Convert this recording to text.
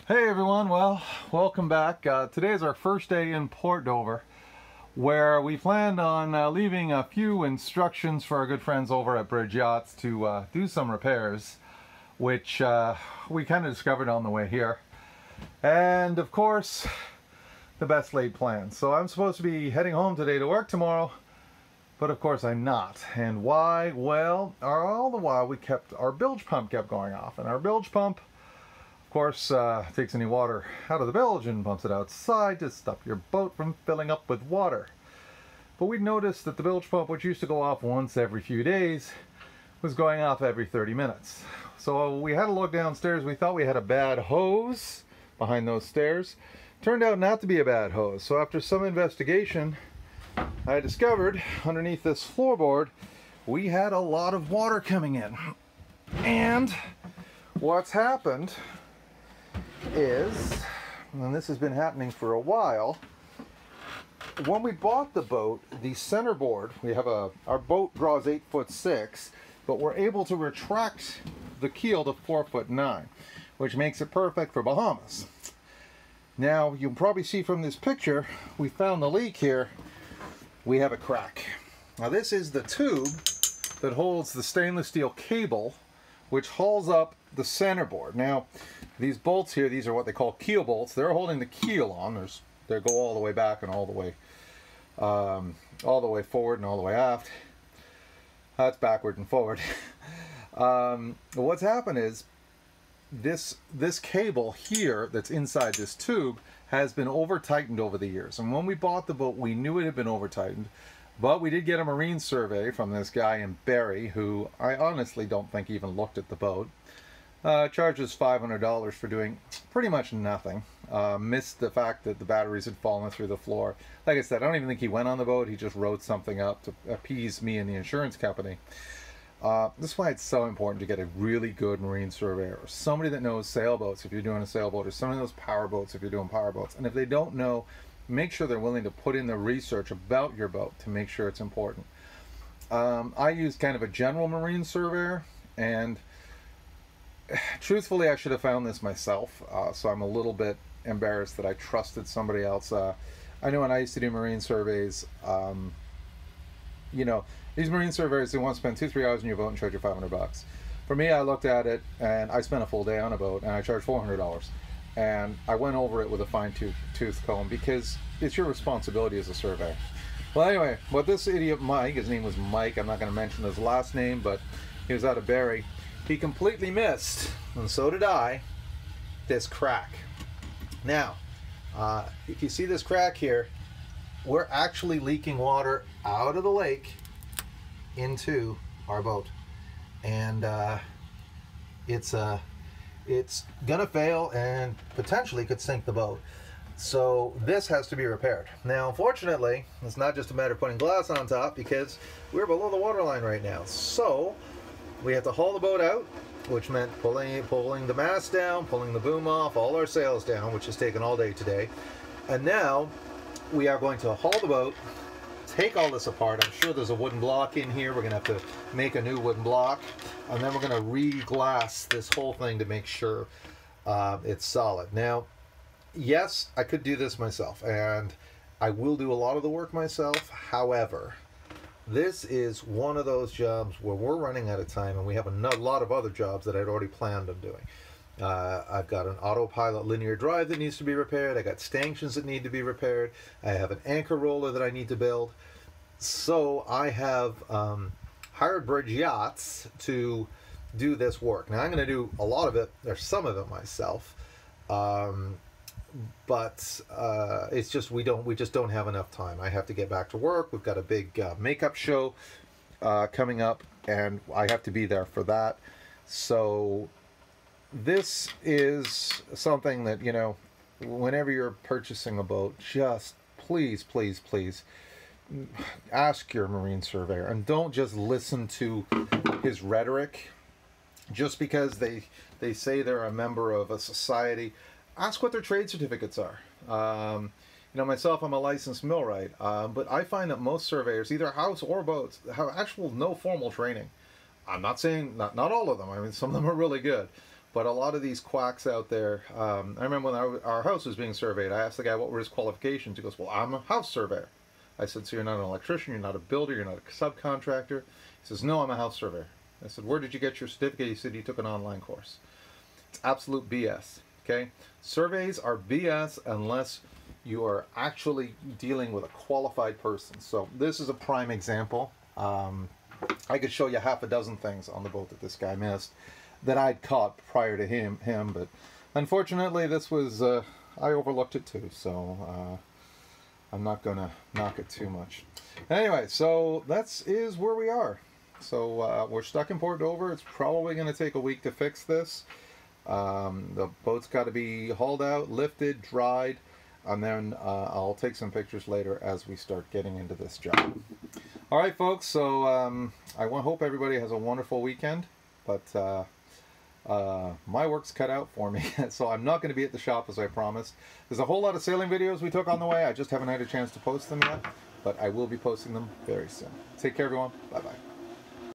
Hey everyone, well, welcome back. Today is our first day in Port Dover, where we planned on leaving a few instructions for our good friends over at Bridge Yachts to do some repairs, which we kind of discovered on the way here. And of course, the best laid plans. So I'm supposed to be heading home today to work tomorrow, but of course I'm not. And why? Well, all the while our bilge pump kept going off, and our bilge pump, of course, takes any water out of the bilge and pumps it outside to stop your boat from filling up with water. But we noticed that the bilge pump, which used to go off once every few days, was going off every 30 minutes. So we had a look downstairs. We thought we had a bad hose behind those stairs. Turned out not to be a bad hose. So after some investigation, I discovered underneath this floorboard, we had a lot of water coming in. And what's happened is, and this has been happening for a while, when we bought the boat, the centerboard, our boat draws 8'6", but we're able to retract the keel to 4'9", which makes it perfect for Bahamas. Now, you'll probably see from this picture, we found the leak here. We have a crack. Now, this is the tube that holds the stainless steel cable, which hauls up the centerboard. Now, these bolts here, these are what they call keel bolts. They're holding the keel on. They go all the way back and all the way forward and all the way aft. That's backward and forward. What's happened is this cable here that's inside this tube has been over tightened over the years. And when we bought the boat, we knew it had been over tightened. But we did get a marine survey from this guy in Barrie, who I honestly don't think even looked at the boat. Charges $500 for doing pretty much nothing. Missed the fact that the batteries had fallen through the floor. Like I said, I don't even think he went on the boat. He just wrote something up to appease me and the insurance company. This is why it's so important to get a really good marine surveyor, or somebody that knows sailboats if you're doing a sailboat, or somebody that knows power boats if you're doing power boats. And if they don't know, make sure they're willing to put in the research about your boat to make sure it's important. I use kind of a general marine surveyor, and truthfully I should have found this myself, so I'm a little bit embarrassed that I trusted somebody else. I know when I used to do marine surveys, you know, these marine surveyors, they want to spend 2-3 hours on your boat and charge you $500. For me, I looked at it and I spent a full day on a boat and I charged $400. And I went over it with a fine-tooth comb because it's your responsibility as a surveyor. Well, anyway, what this idiot Mike, his name was Mike, I'm not going to mention his last name, but he was out of Barrie, he completely missed, and so did I, this crack. Now, if you see this crack here, we're actually leaking water out of the lake into our boat. And it's gonna fail and potentially could sink the boat. So this has to be repaired. Now, unfortunately, it's not just a matter of putting glass on top, because we're below the waterline right now. So we have to haul the boat out, which meant pulling the mast down, pulling the boom off, all our sails down, which has taken all day today. And now we are going to haul the boat, take all this apart. I'm sure there's a wooden block in here. We're going to have to make a new wooden block, and then we're going to re-glass this whole thing to make sure it's solid. Now, yes, I could do this myself, and I will do a lot of the work myself. However, this is one of those jobs where we're running out of time, and we have a lot of other jobs that I'd already planned on doing. I've got an autopilot linear drive that needs to be repaired. I got stanchions that need to be repaired. I have an anchor roller that I need to build. So I have hired Bridge Yachts to do this work. Now I'm going to do a lot of it, or some of it myself. But it's just we just don't have enough time. I have to get back to work. We've got a big makeup show coming up, and I have to be there for that. So this is something that, you know, whenever you're purchasing a boat, just please ask your marine surveyor, and don't just listen to his rhetoric just because they say they're a member of a society. Ask what their trade certificates are. You know, myself, I'm a licensed millwright, but I find that most surveyors, either house or boats, have actual no formal training. I'm not saying, not all of them, I mean, some of them are really good, But a lot of these quacks out there, I remember when our house was being surveyed, I asked the guy what were his qualifications. He goes, well, I'm a house surveyor. I said, so you're not an electrician, you're not a builder, you're not a subcontractor? He says, no, I'm a house surveyor. I said, where did you get your certificate? He said, he took an online course. It's absolute BS, okay? Surveys are BS unless you are actually dealing with a qualified person. So this is a prime example. I could show you half a dozen things on the boat that this guy missed that I'd caught prior to him, but unfortunately this was, I overlooked it too, so I'm not gonna knock it too much. Anyway, so that is where we are. So we're stuck in Port Dover. It's probably gonna take a week to fix this. The boat's got to be hauled out, lifted, dried, and then I'll take some pictures later as we start getting into this job. All right, folks, so I hope everybody has a wonderful weekend, but my work's cut out for me, so I'm not going to be at the shop as I promised. There's a whole lot of sailing videos we took on the way. I just haven't had a chance to post them yet, but I will be posting them very soon. Take care, everyone. Bye-bye.